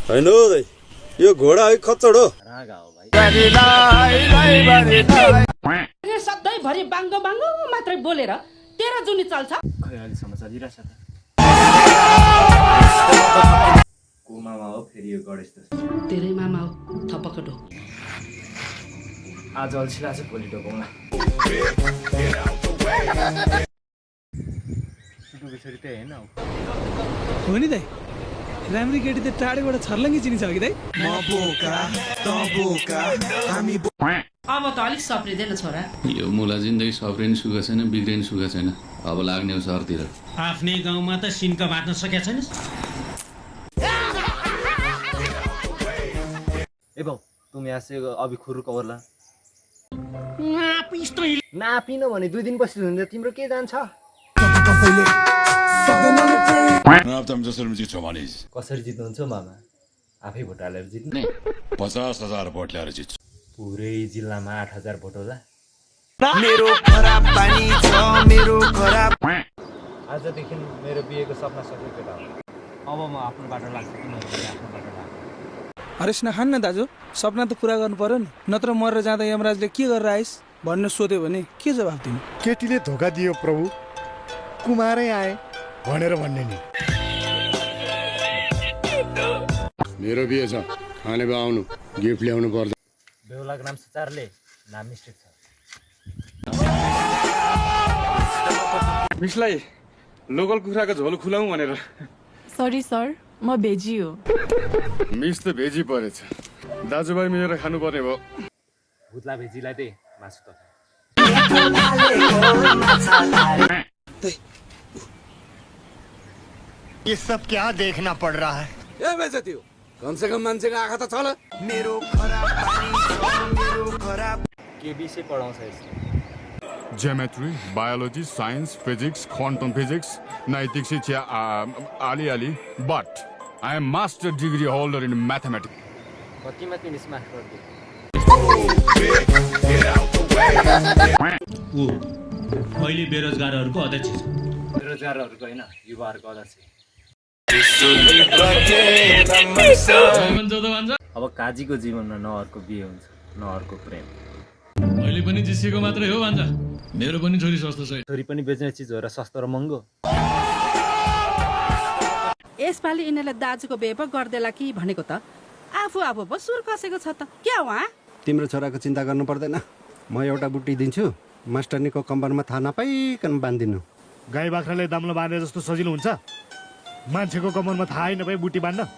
होइन हौ दाइ, यो घोडा है खच्चड हो। रागा हो भाइ। सधैँभरि बाङ्गो बाङ्गो मात्रै बोलेर तेरो जुनी चल्छ। खै अहिलेसम्म चलिरहेछ त। को मामा हो फेरि यो गणेश दास? तेरै मामा हो, थपक्क ढोक। आज अल्छी लाग्छ भोलि ढोकौँला। सुटुको छोरी त्यही होइन हौ। हो नि दाइ, राम्री केटी त टाढेबाट छर्लङ्गी चिनिछ कि दाइ? अब त अलिक सप्रिँदैन छोरा। यो मुला जिन्दगी सप्रिने सुख छैन, बिग्रिने सुख छैन। अब लाग्ने हो सहरतिर। आफ्नै गाउँमा त सिन्का बाँच्न सकेका छैनस्। ए भाउ तुम यहाँ से अभी खुरु कवरला नापिन भने 2 दिन पछि हुन्छ तिम्रो के जान्छ? कसरी जित्नुहुन्छ मामा? आफै भोट हालेर जित्ने? 50,000 भोट ल्याएर जित्छु। पुरै जिल्लामा 8,000 भोट होला। आजदेखि मेरो बिहेको सपना सबै केटा हो। अब म आफ्नो बाटो लाग्छु कि नभए आफ्नो बाटो लाग्छु। हरेस नखान न दाजु, सपना त पुरा गर्नु पर्यो नि। नत्र मरेर जाँदा यमराजले के गरेर आइस भन्ने सोध्यो भने के जवाफ दिनु? केटीले धोका दियो प्रभु, कुमारै आए भनेर भन्ने नि। मेरो बिहे छ, खाने बे आउनु, गिफ्ट ल्याउनु पर्छ। बेहुलाको नाम सुचारले नाम मिस्टेक छ। मिसलाई लोकल कुखुराको झोल खुलाउँ भनेर। सरी सर, म भेजी हो। मिस त भेजी परेछ, दाजुभाइ मिलेर खानुपर्ने भयो। भुत्ला भेजीलाई त्यही मासु त। ये सब क्या देखना पड़ रहा है? ए बेइज्जती हो, कम से कम मान्छेको आँखा त छ ल। के विषय पढाउँछ यसले? Geometry, biology, science, physics, quantum physics, नैतिक शिक्षा आली but I am master degree holder in mathematics. कतिमा 30 मार्क गर्दै? ऊ अहिले बेरोजगारहरूको अध्यक्ष छ। बेरोजगारहरूको होइन, युवाहरूको अध्यक्ष। अब काजीको जीवनमा न अर्को बिहे हुन्छ न अर्को प्रेम। अहिले पनि जिसिएको मात्रै हो भान्जा। मेरो पनि छोरी सस्तो छ। छोरी पनि बेच्ने चिज हो र सस्तो र महँगो। यसपालि यिनीहरूले दाजुको बिहे पो गर्देला कि भनेको त आफू पो सुर कसेको छ त। क्या हो? तिम्रो छोराको चिन्ता गर्नु पर्दैन, म एउटा बुट्टी दिन्छु, मास्टरनीको कम्बरमा थाहा नपाइकन बाँधिदिनु। गाई बाख्राले दाम्लो बाँधे जस्तो सजिलो हुन्छ? मान्छेको कम्बरमा थाहै नपाई बुटी बाँध्न?